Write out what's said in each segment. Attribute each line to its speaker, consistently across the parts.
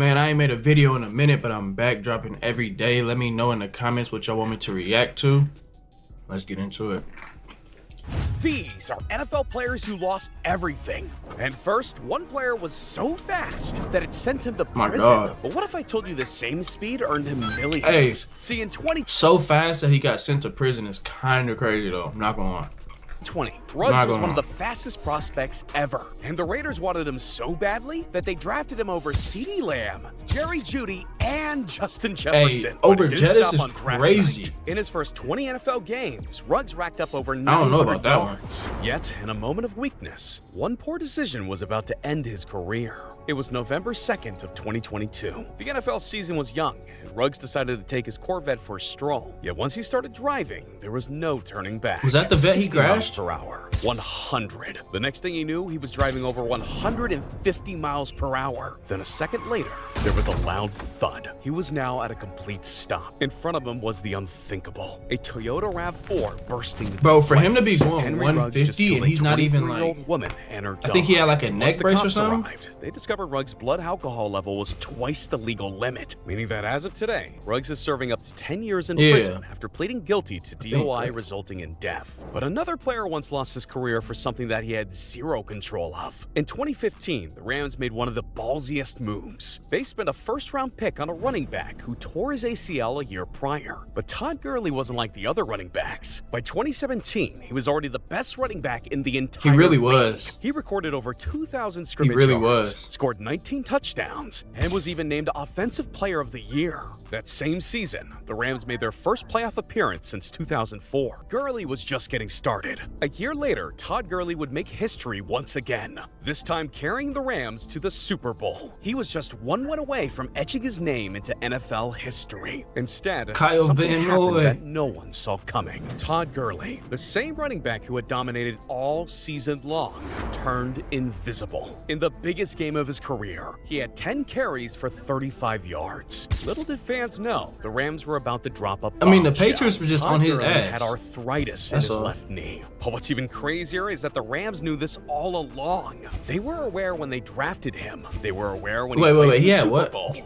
Speaker 1: Man, I ain't made a video in a minute, but I'm back dropping every day. Let me know in the comments what y'all want me to react to. Let's get into it.
Speaker 2: These are NFL players who lost everything. And first, one player was so fast that it sent him to prison.
Speaker 1: God.
Speaker 2: But what if I told you the same speed earned him millions?
Speaker 1: Hey.
Speaker 2: See, in 2020,
Speaker 1: So fast that he got sent to prison is kind of crazy though. I'm not gonna lie.
Speaker 2: Ruggs was one of the fastest prospects ever. And the Raiders wanted him so badly that they drafted him over CeeDee Lamb, Jerry Jeudy, and Justin Jefferson.
Speaker 1: Over
Speaker 2: But it didn't
Speaker 1: Jettis
Speaker 2: stop
Speaker 1: is
Speaker 2: on draft
Speaker 1: crazy.
Speaker 2: night. In his first 20 NFL games, Ruggs racked up over
Speaker 1: I don't know
Speaker 2: 900
Speaker 1: about that one.
Speaker 2: yards. Yet, in a moment of weakness, one poor decision was about to end his career. It was November 2nd of 2022. The NFL season was young, and Ruggs decided to take his Corvette for a stroll. Yet once he started driving, there was no turning back.
Speaker 1: Was that the vet he
Speaker 2: 60 miles
Speaker 1: crashed?
Speaker 2: per hour. 100. The next thing he knew, he was driving over 150 miles per hour. Then a second later, there was a loud thud. He was now at a complete stop. In front of him was the unthinkable. A Toyota RAV4 bursting into
Speaker 1: Bro, for him to be
Speaker 2: flames.
Speaker 1: going
Speaker 2: Henry Ruggs just
Speaker 1: 150
Speaker 2: killed
Speaker 1: and
Speaker 2: a
Speaker 1: he's not even
Speaker 2: 23-year-old
Speaker 1: like,
Speaker 2: woman and her
Speaker 1: I think he had like a
Speaker 2: dog.
Speaker 1: neck
Speaker 2: Once the
Speaker 1: brace or
Speaker 2: cops
Speaker 1: something.
Speaker 2: arrived, they discovered Ruggs' blood alcohol level was twice the legal limit, meaning that as of today, Ruggs is serving up to 10 years in prison after pleading guilty to DOI resulting in death. But another player once lost his career for something that he had zero control of. In 2015, the Rams made one of the ballsiest moves. They spent a first-round pick on a running back who tore his ACL a year prior. But Todd Gurley wasn't like the other running backs. By 2017, he was already the best running back in the entire
Speaker 1: He really
Speaker 2: league.
Speaker 1: was.
Speaker 2: He recorded over 2,000 scrimmage
Speaker 1: really
Speaker 2: yards,
Speaker 1: was.
Speaker 2: scored 19 touchdowns, and was even named Offensive Player of the Year. That same season, the Rams made their first playoff appearance since 2004. Gurley was just getting started. A year later, Todd Gurley would make history once again, this time carrying the Rams to the Super Bowl. He was just one win away from etching his name into NFL history. Instead,
Speaker 1: Kyle
Speaker 2: something
Speaker 1: Van
Speaker 2: happened
Speaker 1: Noy.
Speaker 2: that no one saw coming. Todd Gurley, the same running back who had dominated all season long, turned invisible. In the biggest game of his career, he had 10 carries for 35 yards. Little did fans know, the Rams were about to drop a
Speaker 1: I mean, the
Speaker 2: bombshell.
Speaker 1: Patriots were just
Speaker 2: Todd
Speaker 1: on his
Speaker 2: Gurley
Speaker 1: ass.
Speaker 2: had arthritis in
Speaker 1: That's
Speaker 2: his
Speaker 1: all.
Speaker 2: left knee. But what's even crazier is that the Rams knew this all along. They were aware when they drafted him. They were aware when he played in
Speaker 1: he
Speaker 2: the
Speaker 1: had
Speaker 2: Super
Speaker 1: what?
Speaker 2: Bowl.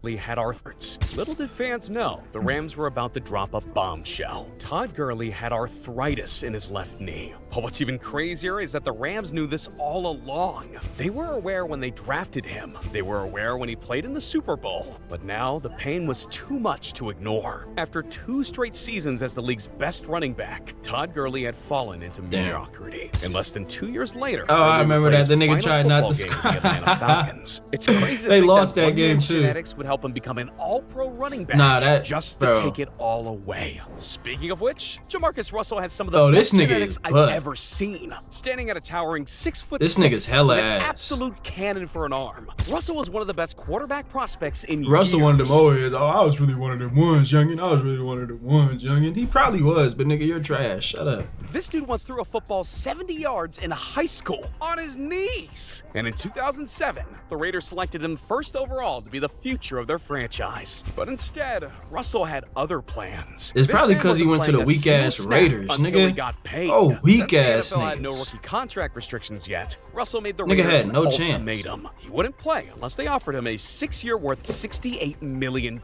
Speaker 2: But he had arthritis. Little did fans know, the Rams were about to drop a bombshell. Todd Gurley had arthritis in his left knee. But what's even crazier is that the Rams knew this all along. They were aware when they drafted him. They were aware when he played in the Super Bowl. But now the pain was too much to ignore. After 2 straight seasons as the league's best running back, Todd Gurley had fallen into mediocrity. And less than 2 years later,
Speaker 1: Oh, I
Speaker 2: Gurley
Speaker 1: remember
Speaker 2: would
Speaker 1: that.
Speaker 2: play
Speaker 1: The
Speaker 2: his
Speaker 1: nigga tried
Speaker 2: final
Speaker 1: not to
Speaker 2: football game with the Atlanta Falcons. It's crazy to
Speaker 1: They
Speaker 2: think
Speaker 1: lost that
Speaker 2: one
Speaker 1: game,
Speaker 2: man's
Speaker 1: too.
Speaker 2: genetics would help him become an all-pro running back.
Speaker 1: Nah, that-
Speaker 2: just
Speaker 1: bro.
Speaker 2: to take it all away. Speaking of which, Jamarcus Russell has some of the
Speaker 1: Oh,
Speaker 2: best
Speaker 1: this nigga
Speaker 2: genetics
Speaker 1: is
Speaker 2: I've
Speaker 1: butt.
Speaker 2: ever seen. Standing at a towering 6'6",
Speaker 1: This nigga's hella
Speaker 2: with an
Speaker 1: ass.
Speaker 2: absolute cannon for an arm. Russell was one of the best quarterback prospects in
Speaker 1: Russell
Speaker 2: years.
Speaker 1: one of them old heads. Oh, I was really one of them ones, youngin. I was really one of them ones, youngin. He probably was, but nigga, you're trash. Shut up.
Speaker 2: This dude once threw a football 70 yards in high school on his knees. And in 2007, the Raiders selected him first overall to be the future of their franchise. But instead, Russell had other plans.
Speaker 1: It's
Speaker 2: This
Speaker 1: probably
Speaker 2: man
Speaker 1: 'cause he
Speaker 2: wasn't
Speaker 1: went to the
Speaker 2: playing a
Speaker 1: weak-ass
Speaker 2: single snap
Speaker 1: Raiders,
Speaker 2: until
Speaker 1: nigga.
Speaker 2: he got paid.
Speaker 1: Oh,
Speaker 2: Since
Speaker 1: weak-ass
Speaker 2: the NFL had no
Speaker 1: niggas.
Speaker 2: rookie contract restrictions yet, Russell made the
Speaker 1: Nigga
Speaker 2: Raiders
Speaker 1: had
Speaker 2: an
Speaker 1: no chance.
Speaker 2: ultimatum. He wouldn't play unless they offered him a 6-year worth $68 million.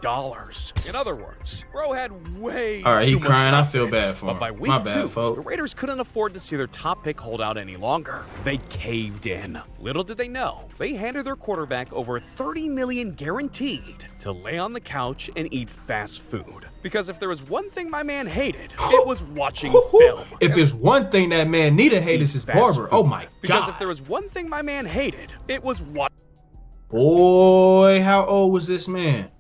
Speaker 2: In other words, bro had way
Speaker 1: All right, he
Speaker 2: too much
Speaker 1: crying. I feel
Speaker 2: confidence.
Speaker 1: bad for
Speaker 2: But
Speaker 1: him.
Speaker 2: by week
Speaker 1: My bad,
Speaker 2: 2,
Speaker 1: folk.
Speaker 2: the Raiders couldn't afford to see their top pick hold out any longer. They caved in. Little did they know, they handed their quarterback over $30 million guaranteed to lay on the couch and eat fast food. Because if there was one thing my man hated, it was watching film.
Speaker 1: If there's one thing that man need to hate, it's his
Speaker 2: Fast
Speaker 1: barber.
Speaker 2: food.
Speaker 1: Oh my
Speaker 2: Because
Speaker 1: god.
Speaker 2: if there was one thing my man hated, it was
Speaker 1: Boy, how old was this man?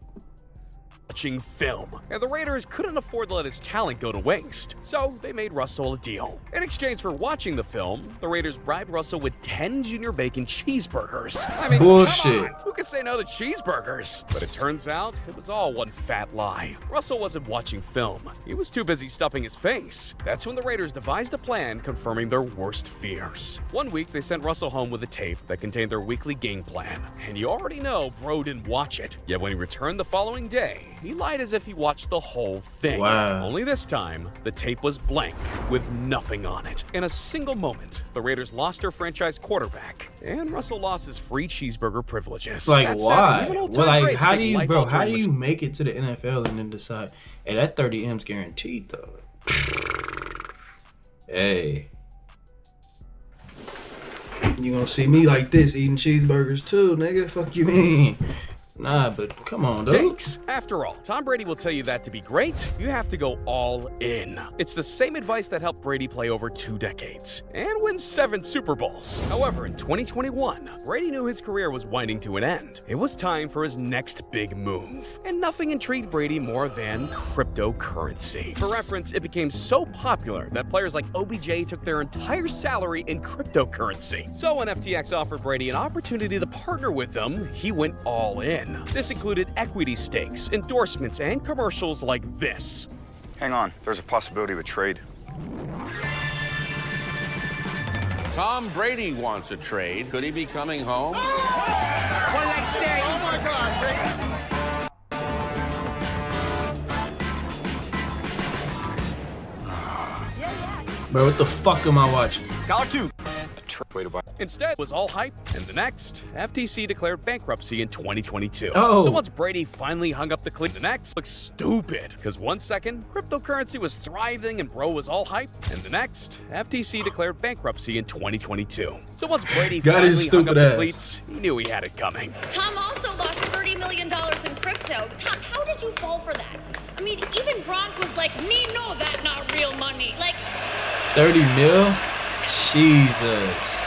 Speaker 2: watching film. And the Raiders couldn't afford to let his talent go to waste, so they made Russell a deal. In exchange for watching the film, the Raiders bribed Russell with 10 Junior Bacon cheeseburgers. I mean,
Speaker 1: Bullshit.
Speaker 2: come on, who could say no to cheeseburgers? But it turns out it was all one fat lie. Russell wasn't watching film. He was too busy stuffing his face. That's when the Raiders devised a plan confirming their worst fears. One week, they sent Russell home with a tape that contained their weekly game plan. And you already know bro didn't watch it. Yet when he returned the following day, he lied as if he watched the whole thing.
Speaker 1: Wow.
Speaker 2: Only this time, the tape was blank with nothing on it. In a single moment, the Raiders lost their franchise quarterback, and Russell lost his free cheeseburger privileges.
Speaker 1: Like,
Speaker 2: That said,
Speaker 1: why?
Speaker 2: even old
Speaker 1: Well,
Speaker 2: Tom
Speaker 1: like,
Speaker 2: Brady's
Speaker 1: how do
Speaker 2: making
Speaker 1: you, bro? How do
Speaker 2: life-altering
Speaker 1: you make it to the NFL and then decide, hey, that 30M's guaranteed though? Hey, you gonna see me like this eating cheeseburgers too, nigga? Fuck you mean? Nah, but come on, dude.
Speaker 2: Stakes. After all, Tom Brady will tell you that to be great, you have to go all in. It's the same advice that helped Brady play over 2 decades and win 7 Super Bowls. However, in 2021, Brady knew his career was winding to an end. It was time for his next big move. And nothing intrigued Brady more than cryptocurrency. For reference, it became so popular that players like OBJ took their entire salary in cryptocurrency. So when FTX offered Brady an opportunity to partner with them, he went all in. This included equity stakes, endorsements, and commercials like this.
Speaker 3: Hang on, there's a possibility of a trade.
Speaker 4: Tom Brady wants a trade. Could he be coming home?
Speaker 5: What did I say? Oh my God, Brady.
Speaker 1: Bro, what the fuck am I watching?
Speaker 3: $2. Way to buy.
Speaker 2: Instead, it was all hype, and the next, FTC declared bankruptcy in 2022.
Speaker 1: Oh.
Speaker 2: So once Brady finally hung up the cleat, the next looked stupid, because 1 second, cryptocurrency was thriving and bro was all hype, and the next, FTC declared bankruptcy in 2022. So once Brady
Speaker 1: Got his
Speaker 2: finally hung up
Speaker 1: stupid
Speaker 2: the
Speaker 1: ass.
Speaker 2: cleats, he knew he had it coming.
Speaker 6: Tom also lost $30 million in crypto. Tom, how did you fall for that? I mean, even Gronk was like, me know that not real money. Like,
Speaker 1: 30 mil? Jesus.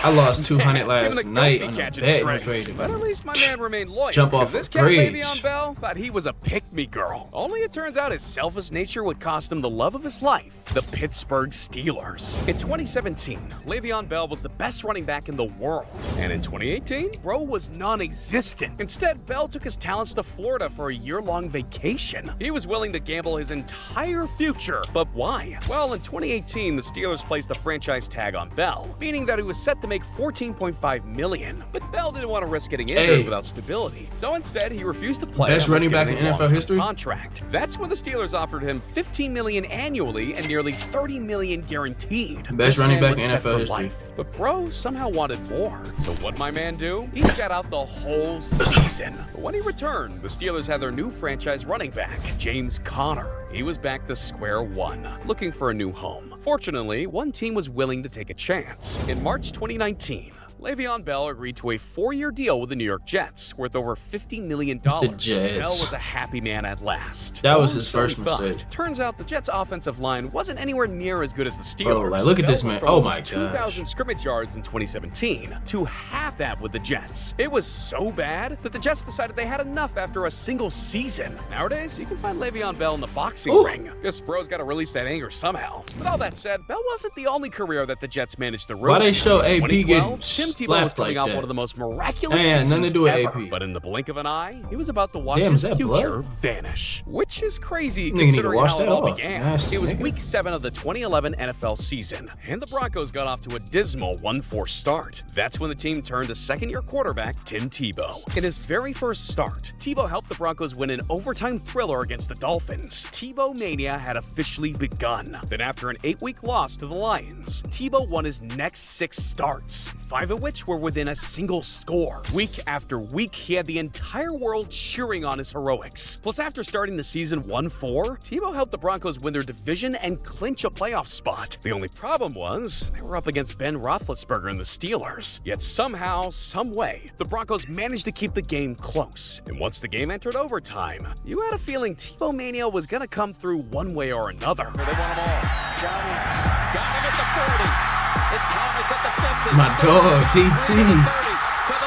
Speaker 1: I lost 200
Speaker 2: Even
Speaker 1: last
Speaker 2: the
Speaker 1: night
Speaker 2: goat
Speaker 1: on
Speaker 2: be
Speaker 1: a
Speaker 2: catching
Speaker 1: bet.
Speaker 2: strays. But at least my man remained loyal.
Speaker 1: Jump off
Speaker 2: This
Speaker 1: a
Speaker 2: cat
Speaker 1: bridge.
Speaker 2: Le'Veon Bell thought he was a pick-me girl. Only it turns out his selfish nature would cost him the love of his life, the Pittsburgh Steelers. In 2017, Le'Veon Bell was the best running back in the world. And in 2018, bro was non-existent. Instead, Bell took his talents to Florida for a year-long vacation. He was willing to gamble his entire future. But why? Well, in 2018, the Steelers placed a franchise tag on Bell, meaning that he was set to make $14.5 million. But Bell didn't want to risk getting injured
Speaker 1: Hey.
Speaker 2: without stability. So instead, he refused to play.
Speaker 1: Best
Speaker 2: and was
Speaker 1: running back
Speaker 2: given
Speaker 1: in
Speaker 2: a
Speaker 1: NFL
Speaker 2: long-term
Speaker 1: history?
Speaker 2: Contract. That's when the Steelers offered him $15 million annually and nearly $30 million guaranteed.
Speaker 1: Best
Speaker 2: This
Speaker 1: running
Speaker 2: man
Speaker 1: back
Speaker 2: was
Speaker 1: in
Speaker 2: set
Speaker 1: NFL
Speaker 2: for
Speaker 1: history.
Speaker 2: life. But bro somehow wanted more. So what'd my man do? He sat out the whole season. But when he returned, the Steelers had their new franchise running back, James Conner. He was back to square one, looking for a new home. Fortunately, one team was willing to take a chance. In March 2019, Le'Veon Bell agreed to a 4-year deal with the New York Jets, worth over $50 million.
Speaker 1: The Jets.
Speaker 2: Bell was a happy man at last.
Speaker 1: That was
Speaker 2: Or
Speaker 1: his
Speaker 2: so he
Speaker 1: first
Speaker 2: thought.
Speaker 1: mistake.
Speaker 2: Turns out the Jets' offensive line wasn't anywhere near as good as the Steelers.
Speaker 1: Bro, like, look at
Speaker 2: Bell
Speaker 1: this
Speaker 2: went
Speaker 1: man.
Speaker 2: from
Speaker 1: Oh
Speaker 2: almost
Speaker 1: my
Speaker 2: 2,000
Speaker 1: gosh.
Speaker 2: scrimmage yards in 2017 to half that with the Jets. It was so bad that the Jets decided they had enough after a single season. Nowadays, you can find Le'Veon Bell in the boxing
Speaker 1: Ooh.
Speaker 2: ring. This bro's got to release that anger somehow. With all that said, Bell wasn't the only career that the Jets managed to ruin.
Speaker 1: Why they show AP
Speaker 2: In 2012,
Speaker 1: getting
Speaker 2: Tim Tebow was
Speaker 1: slapped
Speaker 2: coming
Speaker 1: like
Speaker 2: off
Speaker 1: that?
Speaker 2: one of the most miraculous
Speaker 1: Man, nothing to
Speaker 2: seasons
Speaker 1: do with
Speaker 2: ever.
Speaker 1: AP.
Speaker 2: But in the blink of an eye, he was about to watch
Speaker 1: Damn,
Speaker 2: his
Speaker 1: is that
Speaker 2: future
Speaker 1: blood?
Speaker 2: vanish. Which is crazy
Speaker 1: Nigga need to
Speaker 2: considering
Speaker 1: wash
Speaker 2: how it
Speaker 1: that
Speaker 2: all
Speaker 1: off.
Speaker 2: began.
Speaker 1: Nasty
Speaker 2: It was
Speaker 1: nigga.
Speaker 2: week 7 of the 2011 NFL season, and the Broncos got off to a dismal 1-4 start. That's when the team turned to second-year quarterback Tim Tebow. In his very first start, Tebow helped the Broncos win an overtime thriller against the Dolphins. Tebow mania had officially begun. Then after an 8-week loss to the Lions, Tebow won his next 6 starts, 5 of which were within a single score. Week after week, he had the entire world cheering on his heroics. Plus, after starting the season 1-4, Tebow helped the Broncos win their division and clinch a playoff spot. The only problem was, they were up against Ben Roethlisberger and the Steelers. Yet somehow, someway, the Broncos managed to keep the game close. And once the game entered overtime, you had a feeling Tebow mania was gonna come through one way or another.
Speaker 5: They want them all. Got him at the 40. It's Thomas at the 50.
Speaker 1: My
Speaker 5: Still
Speaker 1: dog,
Speaker 5: to the 30,
Speaker 1: DT.
Speaker 5: to the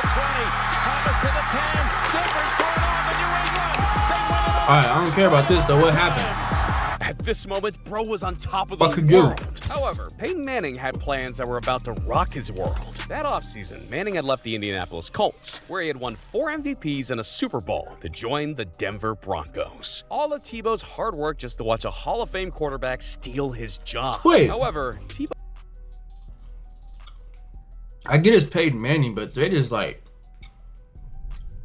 Speaker 5: 20. Thomas to the 10. Denver's going on to New England. They win it all.
Speaker 1: Alright, I don't care about this though. What happened?
Speaker 2: At this moment, bro was on top of the
Speaker 1: Fuck a good.
Speaker 2: world. However, Peyton Manning had plans that were about to rock his world. That offseason, Manning had left the Indianapolis Colts, where he had won 4 MVPs and a Super Bowl, to join the Denver Broncos. All of Tebow's hard work just to watch a Hall of Fame quarterback steal his job.
Speaker 1: Wait.
Speaker 2: However, Tebow
Speaker 1: I get it's Peyton Manning, but they just like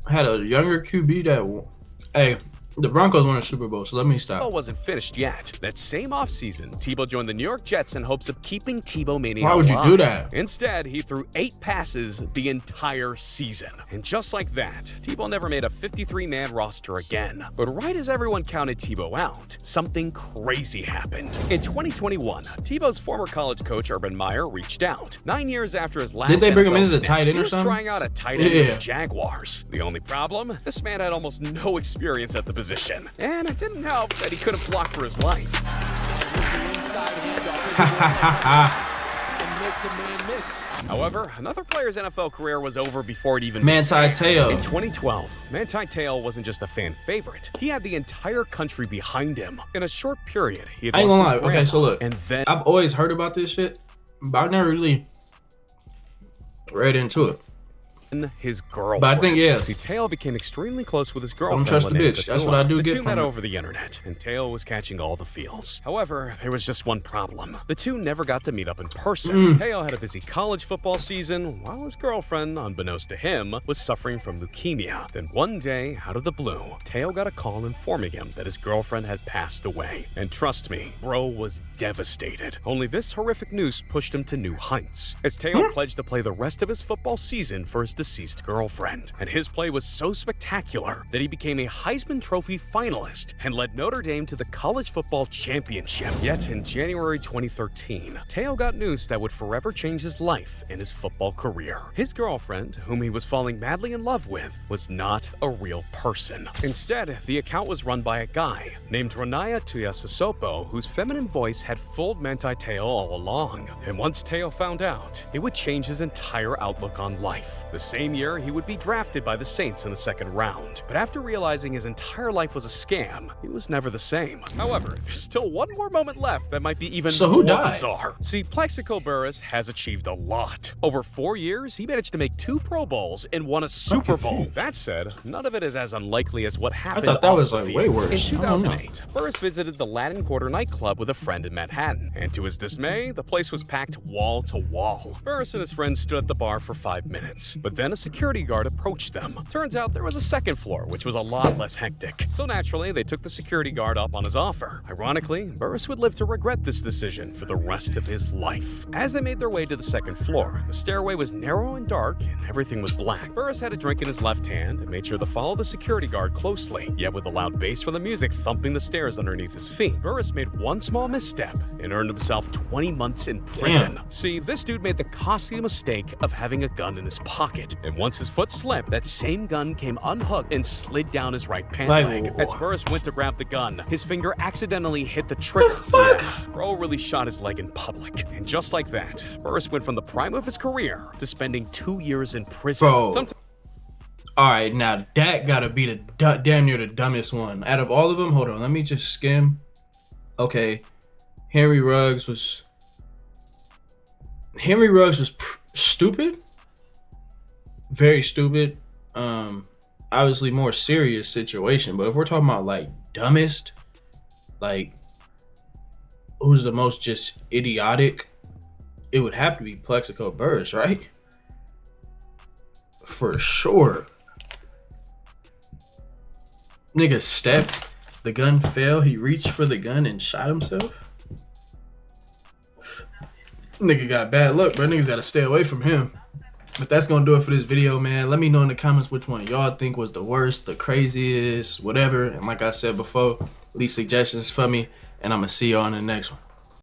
Speaker 1: had a younger QB that, hey, The Broncos won a Super Bowl, so let me stop.
Speaker 2: Tebow wasn't finished yet. That same offseason, Tebow joined the New York Jets in hopes of keeping Tebow Mania
Speaker 1: Why would you
Speaker 2: alive.
Speaker 1: do that?
Speaker 2: Instead, he threw 8 passes the entire season. And just like that, Tebow never made a 53-man roster again. But right as everyone counted Tebow out, something crazy happened. In 2021, Tebow's former college coach Urban Meyer reached out. 9 years after his last
Speaker 1: Did they bring him
Speaker 2: NFL
Speaker 1: in as a
Speaker 2: stint,
Speaker 1: tight end
Speaker 2: he
Speaker 1: or
Speaker 2: was
Speaker 1: something?
Speaker 2: trying out a tight end
Speaker 1: Yeah.
Speaker 2: with the Jaguars. The only problem? This man had almost no experience at the position. And it didn't help that he couldn't block for his life.
Speaker 5: And makes a man miss.
Speaker 2: However, another player's NFL career was over before it even
Speaker 1: Manti
Speaker 2: began.
Speaker 1: Te'o.
Speaker 2: In 2012, Manti Te'o wasn't just a fan favorite. He had the entire country behind him. In a short period, he had
Speaker 1: I ain't
Speaker 2: lost
Speaker 1: gonna
Speaker 2: his
Speaker 1: lie. Okay, so
Speaker 2: grandma,
Speaker 1: look,
Speaker 2: and then
Speaker 1: I've always heard about this shit, but I've never really read into it.
Speaker 2: his girlfriend.
Speaker 1: But I think, yeah.
Speaker 2: See, Te'o became extremely close with his girlfriend.
Speaker 1: trust the
Speaker 2: Lynette
Speaker 1: bitch. That's
Speaker 2: Batua.
Speaker 1: what I do
Speaker 2: The
Speaker 1: get
Speaker 2: two
Speaker 1: from
Speaker 2: met
Speaker 1: her.
Speaker 2: over the internet, and Te'o was catching all the feels. However, there was just one problem. The two never got to meet up in person. Te'o had a busy college football season, while his girlfriend, unbeknownst to him, was suffering from leukemia. Then one day, out of the blue, Te'o got a call informing him that his girlfriend had passed away. And trust me, bro was devastated. Only this horrific news pushed him to new heights, as Te'o pledged to play the rest of his football season for his deceased girlfriend. And his play was so spectacular that he became a Heisman Trophy finalist and led Notre Dame to the college football championship. Yet in January 2013, Te'o got news that would forever change his life and his football career. His girlfriend, whom he was falling madly in love with, was not a real person. Instead, the account was run by a guy named Ronaya Tuiasosopo, whose feminine voice had fooled Manti Te'o all along. And once Te'o found out, it would change his entire outlook on life. The same year, he would be drafted by the Saints in the second round. But after realizing his entire life was a scam, he was never the same. However, there's still one more moment left that might be even
Speaker 1: So who
Speaker 2: more
Speaker 1: died?
Speaker 2: bizarre. See, Plaxico Burress has achieved a lot. Over 4 years, he managed to make 2 Pro Bowls and won a Super Bowl.
Speaker 1: confused.
Speaker 2: That said, none of it is as unlikely as what happened
Speaker 1: thought that
Speaker 2: off
Speaker 1: was,
Speaker 2: the
Speaker 1: like,
Speaker 2: field.
Speaker 1: way worse.
Speaker 2: In
Speaker 1: I don't know.
Speaker 2: 2008, Burris visited the Latin Quarter nightclub with a friend in Manhattan, and to his dismay, the place was packed wall to wall. Burris and his friends stood at the bar for 5 minutes, but then a security guard approached them. Turns out there was a second floor, which was a lot less hectic. So naturally, they took the security guard up on his offer. Ironically, Burris would live to regret this decision for the rest of his life. As they made their way to the second floor, the stairway was narrow and dark, and everything was black. Burris had a drink in his left hand and made sure to follow the security guard closely, yet with the loud bass from the music thumping the stairs underneath his feet. Burris made one small misstep and earned himself 20 months in prison. See, this dude made the costly mistake of having a gun in his pocket, and once his foot slipped, that same gun came unhooked and slid down his right pant
Speaker 1: Like,
Speaker 2: leg.
Speaker 1: wha-
Speaker 2: As Burris went to grab the gun, his finger accidentally hit the trigger.
Speaker 1: fuck?
Speaker 2: Yeah, bro really shot his leg in public. And just like that, Burris went from the prime of his career to spending 2 years in prison.
Speaker 1: Bro.
Speaker 2: Sometimes
Speaker 1: All right, now that gotta be the damn near the dumbest one out of all of them. Hold on, let me just skim. Okay, Henry Ruggs was stupid, very stupid. Obviously more serious situation, but if we're talking about like dumbest, like who's the most just idiotic, it would have to be Plaxico Burress, right? For sure. Nigga stepped, the gun fell, he reached for the gun and shot himself. Nigga got bad luck, bro. Niggas gotta stay away from him. But that's gonna do it for this video, man. Let me know in the comments which one y'all think was the worst, the craziest, whatever. And like I said before, leave suggestions for me, and I'm gonna see y'all in the next one.